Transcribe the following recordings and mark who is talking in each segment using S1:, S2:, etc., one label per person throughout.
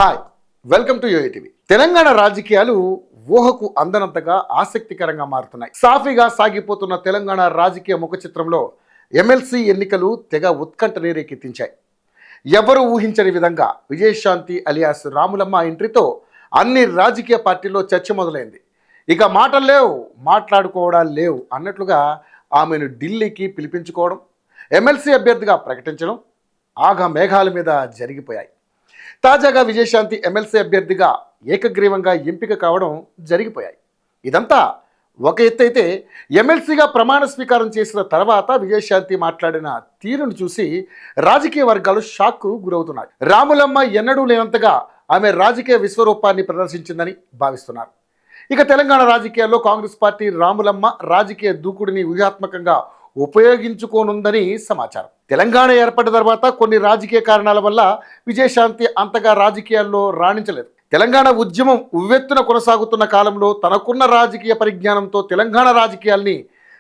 S1: Hi, welcome to UATV. Telangana రాజకీయాలు ఊహకు అందనంతగా ఆసక్తికరంగా మారుతున్నాయి. సాఫీగా సాగిపోతున్న తెలంగాణ రాజకీయ ముఖ చిత్రంలో ఎమ్మెల్సీ ఎన్నికలు తెగ ఉత్కంఠని రేకెత్తించాయి. ఎవరు ఊహించని విధంగా విజయశాంతి అలియాస్ రాములమ్మ ఎంట్రీతో అన్ని రాజకీయ పార్టీల్లో చర్చ మొదలైంది. ఇక మాటలు లేవు, మాట్లాడుకోవడాలు లేవు అన్నట్లుగా ఆమెను ఢిల్లీకి పిలిపించుకోవడం, ఎమ్మెల్సీ అభ్యర్థిగా ప్రకటించడం ఆగా మేఘాల మీద జరిగిపోయాయి. తాజాగా విజయశాంతి ఎమ్మెల్సీ అభ్యర్థిగా ఏకగ్రీవంగా ఎంపిక కావడం జరిగిపోయాయి. ఇదంతా ఒక ఎత్తైతే ఎమ్మెల్సీగా ప్రమాణ స్వీకారం చేసిన తర్వాత విజయశాంతి మాట్లాడిన తీరును చూసి రాజకీయ వర్గాలు షాక్కు గురవుతున్నాయి. రాములమ్మ ఎన్నడూ లేనంతగా ఆమె రాజకీయ విశ్వరూపాన్ని ప్రదర్శించిందని భావిస్తున్నారు. ఇక తెలంగాణ రాజకీయాల్లో కాంగ్రెస్ పార్టీ రాములమ్మ రాజకీయ దూకుడిని వ్యూహాత్మకంగా ఉపయోగించుకోనుందని సమాచారం. తెలంగాణ ఏర్పడిన తర్వాత కొన్ని రాజకీయ కారణాల వల్ల విజయశాంతి అంతగా రాజకీయాల్లో రాణించలేదు. తెలంగాణ ఉద్యమం ఉవ్వెత్తున కొనసాగుతున్న కాలంలో తనకున్న రాజకీయ పరిజ్ఞానంతో తెలంగాణ రాజకీయాల్ని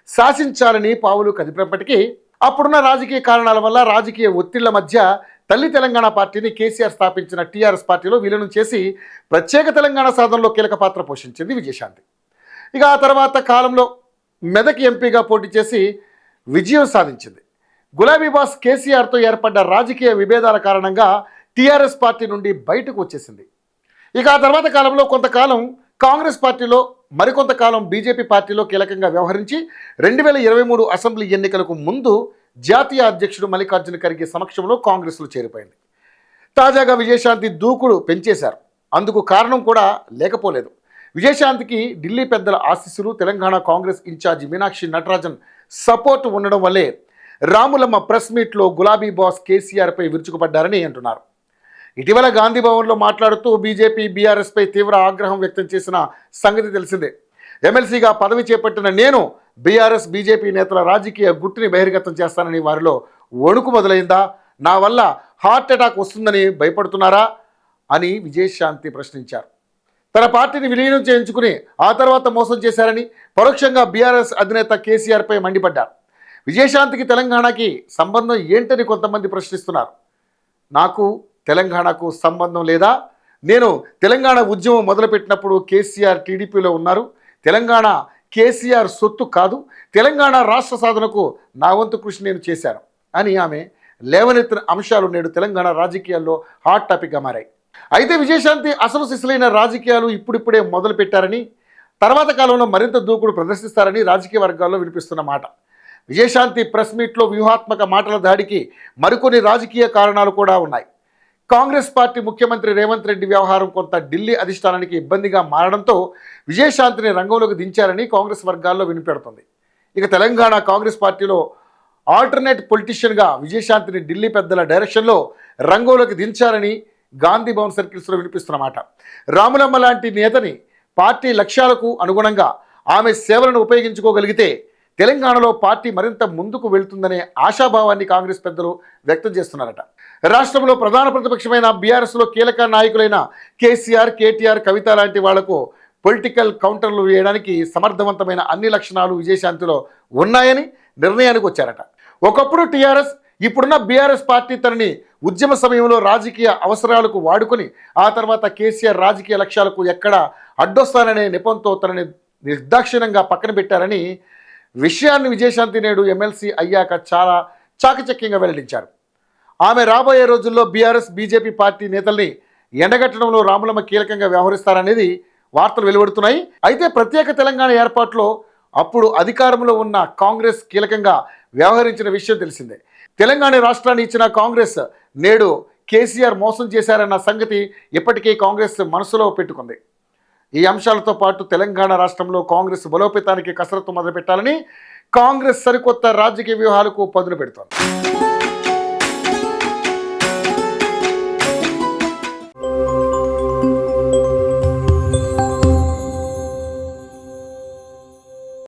S1: శాసించాలని పావులు కదిపినప్పటికీ అప్పుడున్న రాజకీయ కారణాల వల్ల రాజకీయ ఒత్తిళ్ల మధ్య తల్లి తెలంగాణ పార్టీని కేసీఆర్ స్థాపించిన టీఆర్ఎస్ పార్టీలో విలీనం చేసి ప్రత్యేక తెలంగాణ సాధనలో కీలక పాత్ర పోషించింది విజయశాంతి. ఇక ఆ తర్వాత కాలంలో మెదక్ ఎంపీగా పోటీ చేసి విజయం సాధించింది. గులాబీ బాస్ కేసీఆర్తో ఏర్పడ్డ రాజకీయ విభేదాల కారణంగా టీఆర్ఎస్ పార్టీ నుండి బయటకు వచ్చేసింది. ఇక ఆ తర్వాత కాలంలో కొంతకాలం కాంగ్రెస్ పార్టీలో, మరికొంతకాలం బీజేపీ పార్టీలో కీలకంగా వ్యవహరించి 2023 అసెంబ్లీ ఎన్నికలకు ముందు జాతీయ అధ్యక్షుడు మల్లికార్జున ఖర్గే సమక్షంలో కాంగ్రెస్లో చేరిపోయింది. తాజాగా విజయశాంతి దూకుడు పెంచేశారు. అందుకు కారణం కూడా లేకపోలేదు. విజయశాంతికి ఢిల్లీ పెద్దల ఆశీస్సులు, తెలంగాణ కాంగ్రెస్ ఇన్ఛార్జి మీనాక్షి నటరాజన్ సపోర్ట్ ఉండడం వల్లే రాములమ్మ ప్రెస్ మీట్లో గులాబీ బాస్ కేసీఆర్పై విరుచుకుపడ్డారని అంటున్నారు. ఇటీవల గాంధీ భవన్లో మాట్లాడుతూ బీజేపీ బీఆర్ఎస్పై తీవ్ర ఆగ్రహం వ్యక్తం చేసిన సంగతి తెలిసిందే. ఎమ్మెల్సీగా పదవి చేపట్టిన నేను బీఆర్ఎస్ బీజేపీ నేతల రాజకీయ గుట్టుని బహిర్గతం చేస్తానని వారిలో వణుకు మొదలైందా, నా వల్ల హార్ట్ అటాక్ వస్తుందని భయపడుతున్నారా అని విజయశాంతి ప్రశ్నించారు. తన పార్టీని విలీనం చేయించుకుని ఆ తర్వాత మోసం చేశారని పరోక్షంగా బీఆర్ఎస్ అధినేత కేసీఆర్పై మండిపడ్డారు. విజయశాంతికి తెలంగాణకి సంబంధం ఏంటని కొంతమంది ప్రశ్నిస్తున్నారు. నాకు తెలంగాణకు సంబంధం లేదా? నేను తెలంగాణ ఉద్యమం మొదలుపెట్టినప్పుడు కేసీఆర్ టీడీపీలో ఉన్నారు. తెలంగాణ కేసీఆర్ సొత్తు కాదు. తెలంగాణ రాష్ట్ర సాధనకు నా వంతు కృషి నేను చేశాను అని ఆమె లేవనెత్తిన అంశాలు నేడు తెలంగాణ రాజకీయాల్లో హాట్ టాపిక్గా మారాయి. అయితే విజయశాంతి అసలు సిసలైన రాజకీయాలు ఇప్పుడిప్పుడే మొదలు పెట్టారని, తర్వాత కాలంలో మరింత దూకుడు ప్రదర్శిస్తారని రాజకీయ వర్గాల్లో వినిపిస్తున్న మాట. విజయశాంతి ప్రెస్ మీట్లో వ్యూహాత్మక మాటల దాడికి మరికొన్ని రాజకీయ కారణాలు కూడా ఉన్నాయి. కాంగ్రెస్ పార్టీ ముఖ్యమంత్రి రేవంత్ రెడ్డి వ్యవహారం కొంత ఢిల్లీ అధిష్టానానికి ఇబ్బందిగా మారడంతో విజయశాంతిని రంగంలోకి దించారని కాంగ్రెస్ వర్గాల్లో వినిపెడుతుంది. ఇక తెలంగాణ కాంగ్రెస్ పార్టీలో ఆల్టర్నేట్ పొలిటీషియన్గా విజయశాంతిని ఢిల్లీ పెద్దల డైరెక్షన్లో రంగంలోకి దించారని గాంధీ భవన్ సర్కిల్స్లో వినిపిస్తున్నమాట. రాములమ్మ లాంటి నేతని పార్టీ లక్ష్యాలకు అనుగుణంగా ఆమె సేవలను ఉపయోగించుకోగలిగితే తెలంగాణలో పార్టీ మరింత ముందుకు వెళ్తుందనే ఆశాభావాన్ని కాంగ్రెస్ పెద్దలు వ్యక్తం చేస్తున్నారట. రాష్ట్రంలో ప్రధాన ప్రతిపక్షమైన బీఆర్ఎస్లో కీలక నాయకులైన కేసీఆర్, కేటీఆర్, కవిత లాంటి వాళ్లకు పొలిటికల్ కౌంటర్లు వేయడానికి సమర్థవంతమైన అన్ని లక్షణాలు విజయశాంతిలో ఉన్నాయని నిర్ణయానికి వచ్చారట. ఒకప్పుడు టీఆర్ఎస్, ఇప్పుడున్న బీఆర్ఎస్ పార్టీ తనని ఉద్యమ సమయంలో రాజకీయ అవసరాలకు వాడుకొని ఆ తర్వాత కేసీఆర్ రాజకీయ లక్ష్యాలకు ఎక్కడ అడ్డొస్తాననే నెపంతో తనని నిర్దాక్షిణ్యంగా పక్కన పెట్టారని విషయాన్ని విజయశాంతి నేడు ఎమ్మెల్సీ అయ్యాక చాలా చాకచక్యంగా వెల్లడించారు. ఆమె రాబోయే రోజుల్లో బీఆర్ఎస్ బీజేపీ పార్టీ నేతల్ని ఎండగట్టడంలో రాములమ్మ కీలకంగా వ్యవహరిస్తారనేది వార్తలు వెలువడుతున్నాయి. అయితే ప్రత్యేక తెలంగాణ ఏర్పాటులో అప్పుడు అధికారంలో ఉన్న కాంగ్రెస్ కీలకంగా వ్యవహరించిన విషయం తెలిసిందే. తెలంగాణ రాష్ట్రాన్ని ఇచ్చిన కాంగ్రెస్ నేడు కేసీఆర్ మోసం చేశారన్న సంగతి ఇప్పటికే కాంగ్రెస్ మనసులో పెట్టుకుంది. ఈ అంశాలతో పాటు తెలంగాణ రాష్ట్రంలో కాంగ్రెస్ బలోపేతానికి కసరత్తు మొదలుపెట్టాలని కాంగ్రెస్ సరికొత్త రాజకీయ వ్యూహాలకు పదును పెడుతోంది.